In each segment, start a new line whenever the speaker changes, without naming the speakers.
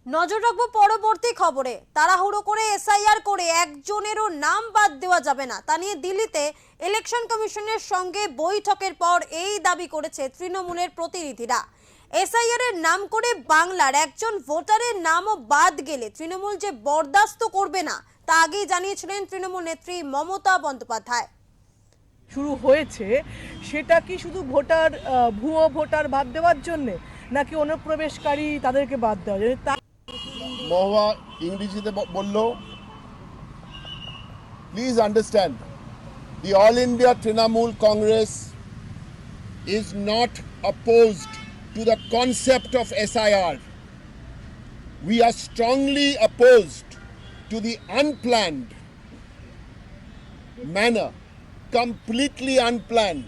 নজর রাখবো পরবর্তী খবরে। তাড়াহুড়ো করে এসআইআর করে একজনেরও নাম বাদ দেওয়া যাবে না, তা নিয়ে দিল্লিতে ইলেকশন কমিশনের সঙ্গে বৈঠকের পর এই দাবি করেছে তৃণমূলের প্রতিনিধিরা। এসআইআর এর নাম করে বাংলার একজন ভোটারের নামও বাদ গেলে তৃণমূল যে বরদাস্ত করবে না তা আগেই জানিয়েছিলেন তৃণমূল নেত্রী মমতা বন্দ্যোপাধ্যায়।
শুরু হয়েছে সেটা কি শুধু ভুয়ো ভোটার বাদ দেওয়ার জন্য, নাকি অনুপ্রবেশকারী তাদেরকে বাদ দেওয়ার জন্য?
মহুয়া ইংরেজিতে বলল, please understand, the All India Trinamool Congress is not opposed to the concept of SIR. We are strongly opposed to the unplanned manner, completely unplanned,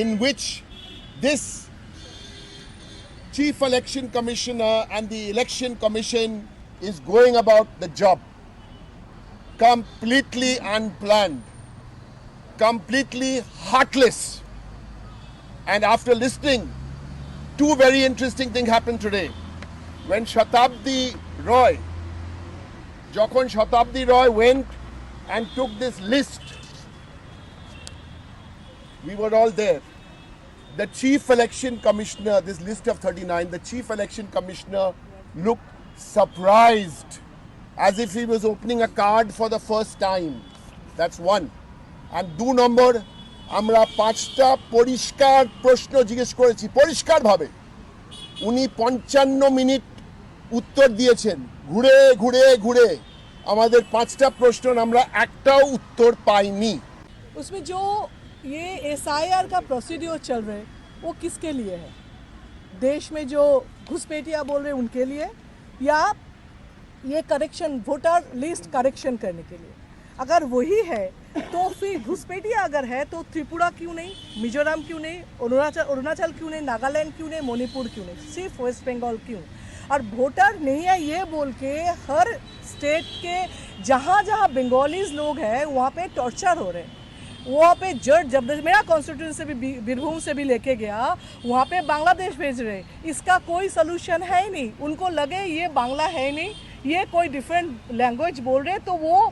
in which this Chief Election Commissioner and the Election Commission is going about the job. Completely unplanned, completely heartless. And after listening, two very interesting things happened today. When Shatabdi Roy went and took this list, we were all there. The Chief Election Commissioner, this list of 39, the Chief Election Commissioner looked surprised, as if he was opening a card for the first time. That's one. And দু নম্বর, আমরা 5টা পরিষ্কার প্রশ্ন জিজ্ঞেস করেছি, পরিষ্কার ভাবে। উনি 55 মিনিট উত্তর দিয়েছেন, ঘুরে ঘুরে ঘুরে। আমাদের 5টা প্রশ্ন আমরা একটাও উত্তর পাইনি।
उसमें जो ये एसआईआर का प्रोसीड्योर चल रहे वो किसके लिए है? देश में जो घुसपैठिया बोल रहे उनके लिए, या ये करेक्शन वोटर लिस्ट करेक्शन करने के लिए? अगर वही है तो फिर घुसपैठिया अगर है तो त्रिपुरा क्यों नहीं, मिजोरम क्यों नहीं, अरुणाचल क्यों नहीं, नागालैंड क्यों नहीं, मणिपुर क्यों नहीं, सिर्फ वेस्ट बंगाल क्यों? और वोटर नहीं है ये बोल के हर स्टेट के जहाँ जहाँ बंगालीज लोग हैं वहाँ पे टॉर्चर हो रहे हैं। वहाँ पे जज जब मेरा कॉन्स्टिट्यूशन से भी बीरभूम से भी लेके गया, वहाँ पे बांग्लादेश भेज रहे। इसका कोई सलूशन है ही नहीं। उनको लगे ये बांग्ला है ही नहीं, ये कोई डिफरेंट लैंग्वेज बोल रहे, तो वो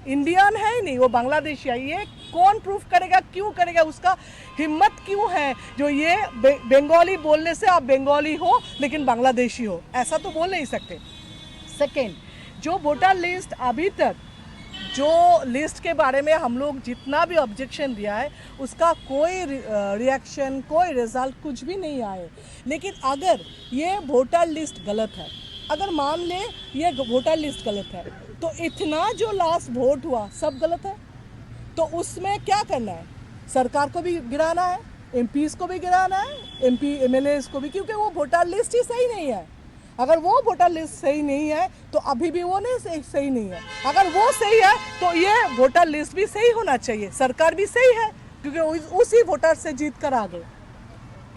इंडियन है ही नहीं, वो बांग्लादेशी है। ये कौन प्रूफ करेगा, क्यों करेगा? उसका हिम्मत क्यों है जो ये बंगाली बोलने से आप बंगाली हो लेकिन बांग्लादेशी हो, ऐसा तो बोल नहीं सकते। सेकेंड, जो वोटर लिस्ट अभी तक जो लिस्ट के बारे में हम लोग जितना भी ऑब्जेक्शन दिया है उसका कोई रिएक्शन, कोई रिजल्ट कुछ भी नहीं आए। लेकिन अगर ये वोटर लिस्ट गलत है, अगर मान ले ये वोटर लिस्ट गलत है, तो इतना जो लास्ट वोट हुआ सब गलत है। तो उसमें क्या करना है? सरकार को भी गिराना है, एमपीज़ को भी गिराना है, एमपी एमएलएज को भी, क्योंकि वो वोटर लिस्ट ही सही नहीं है। अगर वो वोटर लिस्ट सही नहीं है तो अभी भी वो नहीं सही नहीं है। अगर वो सही है तो ये वोटर लिस्ट भी सही होना चाहिए, सरकार भी सही है, क्योंकि उसी वोटर से जीत कर आ गए।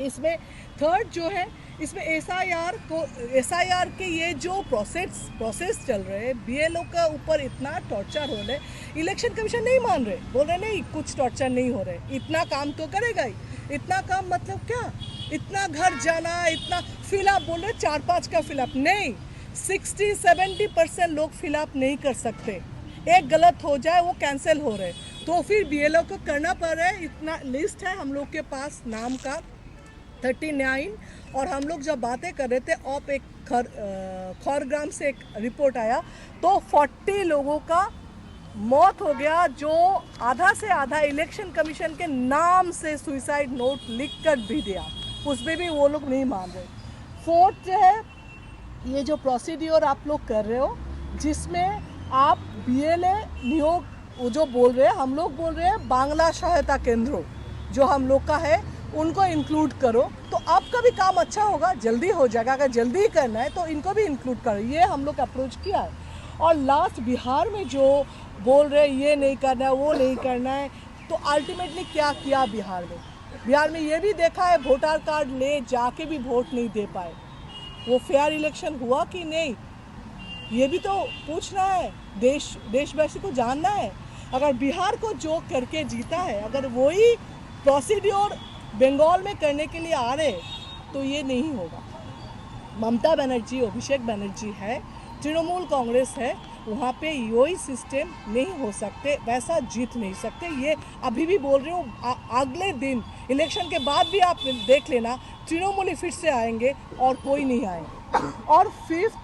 इसमें थर्ड जो है, इसमें एसआईआर के ये जो प्रोसेस चल रहे हैं, बीएलओ का ऊपर इतना टॉर्चर हो रहे, इलेक्शन कमीशन नहीं मान रहे, बोल रहे नहीं कुछ टॉर्चर नहीं हो रहे। इतना काम तो करेगा ही। इतना काम मतलब क्या? इतना घर जाना, इतना फिलअप बोल रहे, 4-5 का फिलअप नहीं, 60-70% लोग फिलअप नहीं कर सकते। एक गलत हो जाए वो कैंसिल हो रहे, तो फिर बीएलओ को करना पड़ रहा है। इतना लिस्ट है हम लोग के पास नाम का 39, और हम लोग जब बातें कर रहे थे आप एक खरग्राम से एक रिपोर्ट आया तो 40 लोगों का मौत हो गया, जो आधा से आधा इलेक्शन कमीशन के नाम से सुसाइड नोट लिख कर भी दिया, उसमें भी वो लोग नहीं मान रहे। फोर्थ जो है, ये जो प्रोसीड्योर आप लोग कर रहे हो जिसमें आप बीएलए नियोग वो जो बोल रहे हैं, हम लोग बोल रहे हैं बांग्ला सहायता केंद्रों जो हम लोग का है उनको इंक्लूड करो, तो आपका भी काम अच्छा होगा, जल्दी हो जाएगा। अगर जल्दी ही करना है तो इनको भी इंक्लूड करो। ये हम लोग अप्रोच किया है। और लास्ट बिहार में जो बोल रहे ये नहीं करना है, वो नहीं करना है, तो अल्टीमेटली क्या किया बिहार में? बिहार में ये भी देखा है वोटर कार्ड ले जाके भी वोट नहीं दे पाए। वो फेयर इलेक्शन हुआ कि नहीं, ये भी तो पूछना है, देशवासी को जानना है। अगर बिहार को जो करके जीता है, अगर वही प्रोसीड्योर बंगाल में करने के लिए आ रहे तो ये नहीं होगा। ममता बनर्जी, अभिषेक बनर्जी है, तृणमूल कांग्रेस है, वहाँ पे यही सिस्टम नहीं हो सकते, वैसा जीत नहीं सकते। ये अभी भी बोल रही हूँ, अगले दिन इलेक्शन के बाद भी आप देख लेना, तृणमूल फिर से आएंगे और कोई नहीं आएंगे। और फिफ्थ,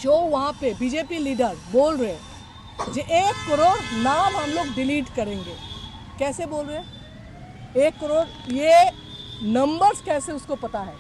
जो वहाँ पे बीजेपी लीडर बोल रहे हैं जो 1 करोड़ नाम हम लोग डिलीट करेंगे, कैसे बोल रहे हैं 1 करोड़, ये नंबर्स कैसे उसको पता है?